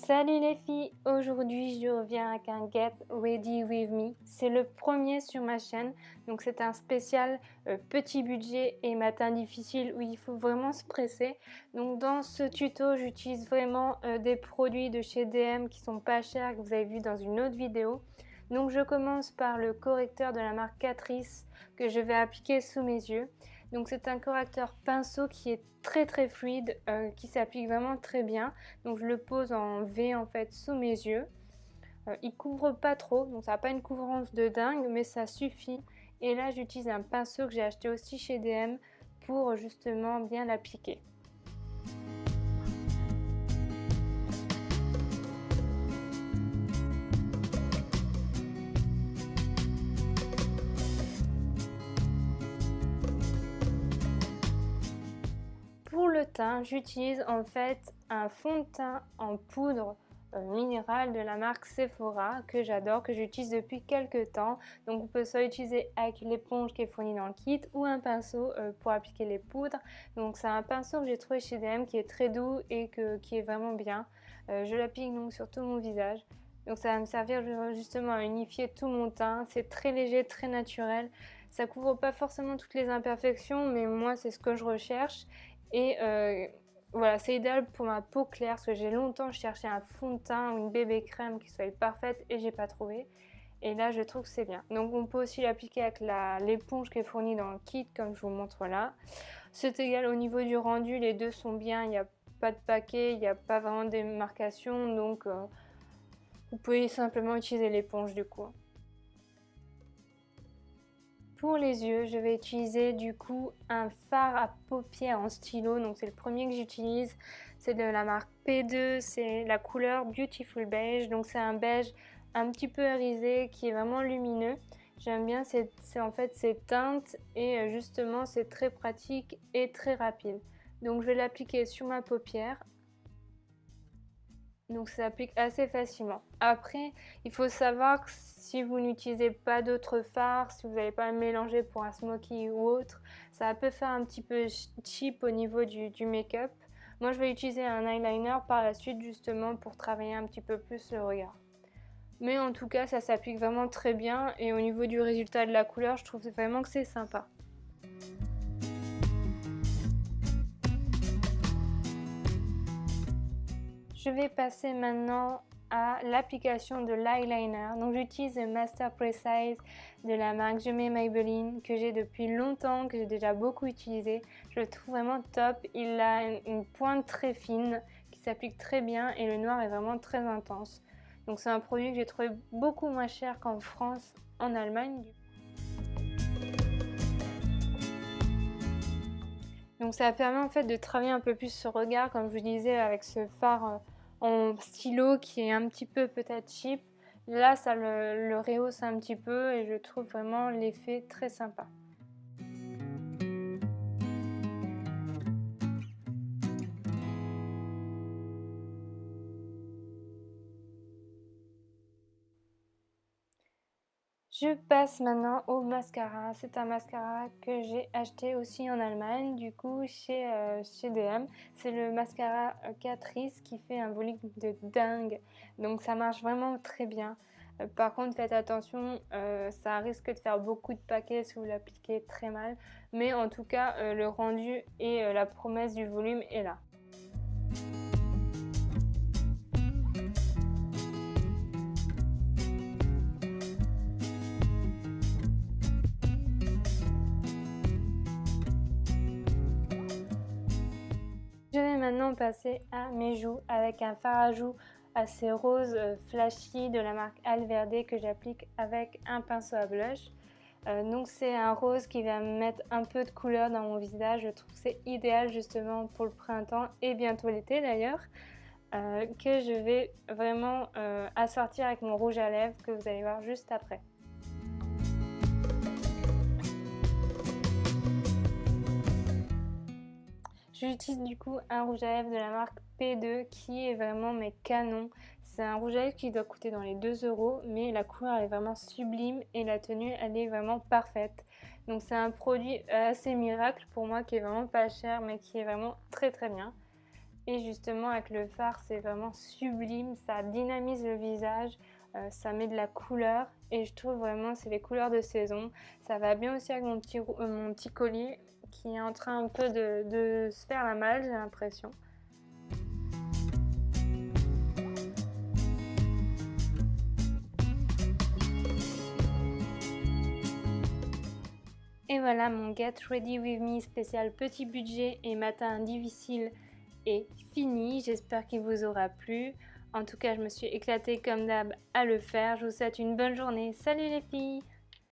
Salut les filles, aujourd'hui je reviens avec un Get Ready With Me. C'est le premier sur ma chaîne, donc c'est un spécial petit budget et matin difficile où il faut vraiment se presser. Donc dans ce tuto j'utilise vraiment des produits de chez DM qui sont pas chers, que vous avez vu dans une autre vidéo. Donc je commence par le correcteur de la marque Catrice que je vais appliquer sous mes yeux. Donc c'est un correcteur pinceau qui est très fluide, qui s'applique vraiment très bien. Donc je le pose en V en fait sous mes yeux. Il couvre pas trop, donc ça n'a pas une couvrance de dingue, mais ça suffit. Et là j'utilise un pinceau que j'ai acheté aussi chez DM pour justement bien l'appliquer. Pour le teint, j'utilise en fait un fond de teint en poudre minérale de la marque Sephora que j'adore, que j'utilise depuis quelques temps. Donc on peut soit utiliser avec l'éponge qui est fournie dans le kit ou un pinceau pour appliquer les poudres. Donc c'est un pinceau que j'ai trouvé chez DM qui est très doux et qui est vraiment bien. Je l'applique donc sur tout mon visage. Donc ça va me servir justement à unifier tout mon teint. C'est très léger, très naturel. Ça couvre pas forcément toutes les imperfections, mais moi c'est ce que je recherche. Et voilà, c'est idéal pour ma peau claire parce que j'ai longtemps cherché un fond de teint ou une bébé crème qui soit parfaite et j'ai pas trouvé. Et là, je trouve que c'est bien. Donc on peut aussi l'appliquer avec l'éponge qui est fournie dans le kit comme je vous montre là. C'est égal au niveau du rendu, les deux sont bien, il n'y a pas de paquet, il n'y a pas vraiment de démarcation, donc vous pouvez simplement utiliser l'éponge du coup. Pour les yeux, je vais utiliser du coup un fard à paupières en stylo, donc c'est le premier que j'utilise, c'est de la marque P2, c'est la couleur Beautiful Beige, donc c'est un beige un petit peu irisé qui est vraiment lumineux. J'aime bien en fait ces teintes et justement c'est très pratique et très rapide. Donc je vais l'appliquer sur ma paupière. Donc ça s'applique assez facilement. Après, il faut savoir que si vous n'utilisez pas d'autres fards, si vous n'allez pas le mélanger pour un smoky ou autre, ça peut faire un petit peu cheap au niveau du make-up. Moi je vais utiliser un eyeliner par la suite justement pour travailler un petit peu plus le regard. Mais en tout cas ça s'applique vraiment très bien et au niveau du résultat de la couleur, je trouve vraiment que c'est sympa. Je vais passer maintenant à l'application de l'eyeliner. Donc j'utilise le Master Precise de la marque Je mets Maybelline que j'ai depuis longtemps, que j'ai déjà beaucoup utilisé. Je le trouve vraiment top. Il a une pointe très fine qui s'applique très bien et le noir est vraiment très intense. Donc c'est un produit que j'ai trouvé beaucoup moins cher qu'en France, en Allemagne. Donc ça permet en fait de travailler un peu plus ce regard, comme je vous disais, avec ce fard en stylo qui est un petit peu peut-être cheap. Là, ça le rehausse un petit peu et je trouve vraiment l'effet très sympa. Je passe maintenant au mascara. C'est un mascara que j'ai acheté aussi en Allemagne, du coup chez DM. C'est le mascara Catrice qui fait un volume de dingue. Donc ça marche vraiment très bien. Par contre, faites attention, ça risque de faire beaucoup de paquets si vous l'appliquez très mal. Mais en tout cas, le rendu et la promesse du volume est là. Je vais maintenant passer à mes joues avec un fard à joues assez rose flashy de la marque Alverde que j'applique avec un pinceau à blush. Donc c'est un rose qui va mettre un peu de couleur dans mon visage. Je trouve que c'est idéal justement pour le printemps et bientôt l'été d'ailleurs. Que je vais vraiment assortir avec mon rouge à lèvres que vous allez voir juste après. J'utilise du coup un rouge à lèvres de la marque P2 qui est vraiment mes canons. C'est un rouge à lèvres qui doit coûter dans les 2 €, mais la couleur elle est vraiment sublime et la tenue elle est vraiment parfaite. Donc c'est un produit assez miracle pour moi qui est vraiment pas cher mais qui est vraiment très bien. Et justement avec le fard, c'est vraiment sublime, ça dynamise le visage, ça met de la couleur et je trouve vraiment c'est les couleurs de saison. Ça va bien aussi avec mon petit collier qui est en train un peu de se faire la malle, j'ai l'impression. Et voilà, mon Get Ready With Me spécial petit budget et matin difficile est fini. J'espère qu'il vous aura plu. En tout cas, je me suis éclatée comme d'hab à le faire. Je vous souhaite une bonne journée. Salut les filles!